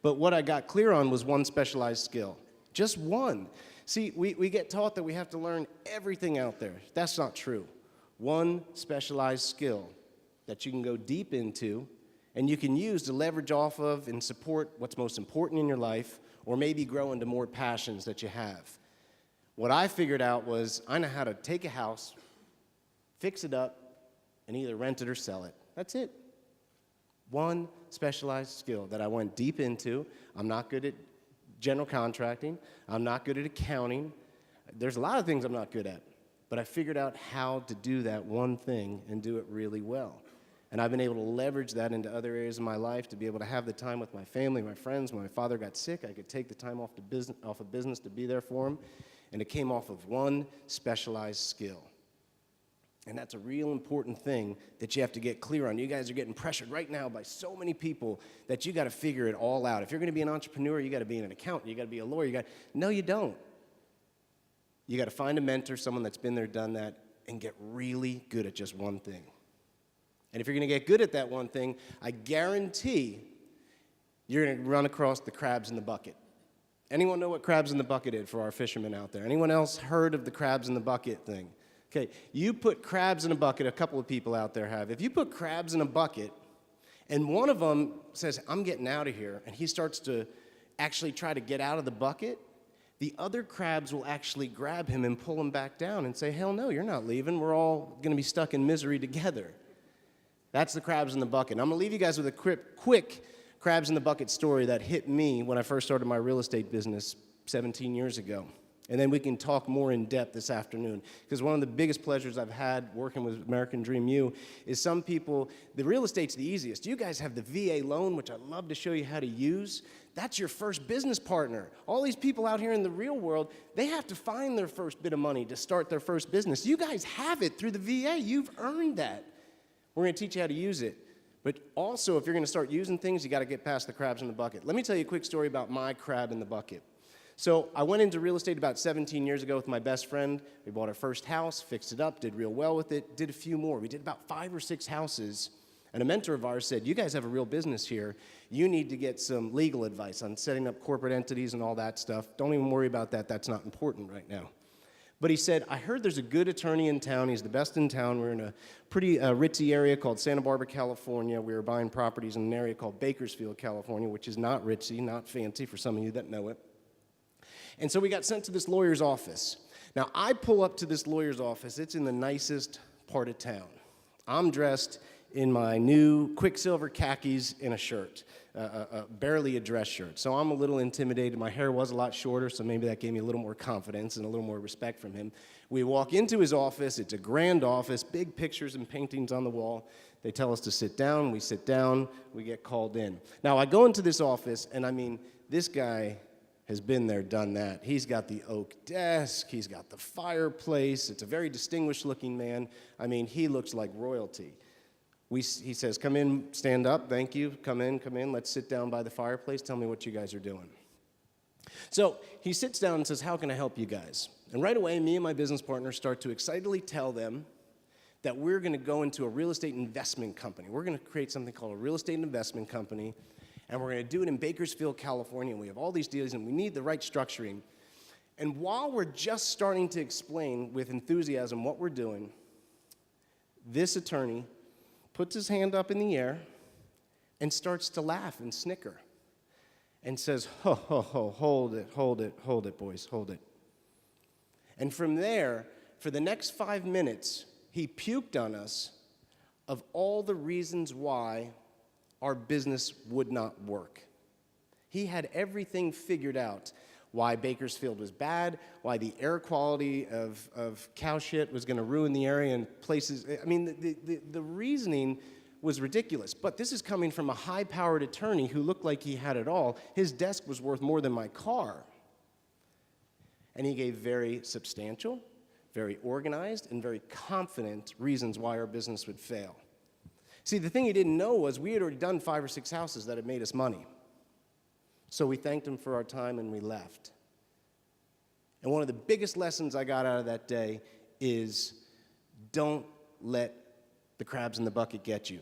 But what I got clear on was one specialized skill. Just one. See, we get taught that we have to learn everything out there. That's not true. One specialized skill that you can go deep into and you can use to leverage off of and support what's most important in your life, or maybe grow into more passions that you have. What I figured out was I know how to take a house, fix it up, and either rent it or sell it. That's it. One specialized skill that I went deep into. I'm not good at general contracting. I'm not good at accounting. There's a lot of things I'm not good at, but I figured out how to do that one thing and do it really well. And I've been able to leverage that into other areas of my life to be able to have the time with my family, my friends. When my father got sick, I could take the time off of business to be there for him. And it came off of one specialized skill. And that's a real important thing that you have to get clear on. You guys are getting pressured right now by so many people that you got to figure it all out. If you're going to be an entrepreneur, you got to be an accountant, you got to be a lawyer. No, you don't. You got to find a mentor, someone that's been there, done that, and get really good at just one thing. And if you're going to get good at that one thing, I guarantee you're going to run across the crabs in the bucket. Anyone know what crabs in the bucket is for our fishermen out there? Anyone else heard of the crabs in the bucket thing? Okay, you put crabs in a bucket, a couple of people out there have. If you put crabs in a bucket, and one of them says, I'm getting out of here, and he starts to actually try to get out of the bucket, the other crabs will actually grab him and pull him back down and say, hell no, you're not leaving. We're all going to be stuck in misery together. That's the crabs in the bucket. And I'm going to leave you guys with a quick crabs in the bucket story that hit me when I first started my real estate business 17 years ago. And then we can talk more in depth this afternoon. Because one of the biggest pleasures I've had working with American Dream U is some people, the real estate's the easiest. You guys have the VA loan, which I'd love to show you how to use. That's your first business partner. All these people out here in the real world, they have to find their first bit of money to start their first business. You guys have it through the VA. You've earned that. We're going to teach you how to use it. But also, if you're going to start using things, you got to get past the crabs in the bucket. Let me tell you a quick story about my crab in the bucket. So I went into real estate about 17 years ago with my best friend. We bought our first house, fixed it up, did real well with it, did a few more. We did about 5 or 6 houses. And a mentor of ours said, you guys have a real business here. You need to get some legal advice on setting up corporate entities and all that stuff. Don't even worry about that. That's not important right now. But he said, I heard there's a good attorney in town. He's the best in town. We're in a pretty ritzy area called Santa Barbara, California. We were buying properties in an area called Bakersfield, California, which is not ritzy, not fancy for some of you that know it. And so we got sent to this lawyer's office. Now, I pull up to this lawyer's office. It's in the nicest part of town. I'm dressed in my new Quicksilver khakis and a shirt, barely a dress shirt. So I'm a little intimidated. My hair was a lot shorter, so maybe that gave me a little more confidence and a little more respect from him. We walk into his office. It's a grand office, big pictures and paintings on the wall. They tell us to sit down. We sit down. We get called in. Now, I go into this office, and I mean, this guy has been there, done that. He's got the oak desk. He's got the fireplace. It's a very distinguished-looking man. I mean, he looks like royalty. He says, come in, stand up, thank you, come in, let's sit down by the fireplace, tell me what you guys are doing. So he sits down and says, how can I help you guys? And right away, me and my business partner start to excitedly tell them that we're going to go into a real estate investment company. We're going to create something called a real estate investment company, and we're going to do it in Bakersfield, California, and we have all these deals, and we need the right structuring. And while we're just starting to explain with enthusiasm what we're doing, this attorney puts his hand up in the air and starts to laugh and snicker and says, ho, ho, ho, hold it, boys, hold it. And from there, for the next 5 minutes, he puked on us of all the reasons why our business would not work. He had everything figured out. Why Bakersfield was bad, why the air quality of cow shit was going to ruin the area and places. I mean, the reasoning was ridiculous. But this is coming from a high-powered attorney who looked like he had it all. His desk was worth more than my car. And he gave very substantial, very organized, and very confident reasons why our business would fail. See, the thing he didn't know was we had already done 5 or 6 houses that had made us money. So we thanked him for our time and we left. And one of the biggest lessons I got out of that day is don't let the crabs in the bucket get you.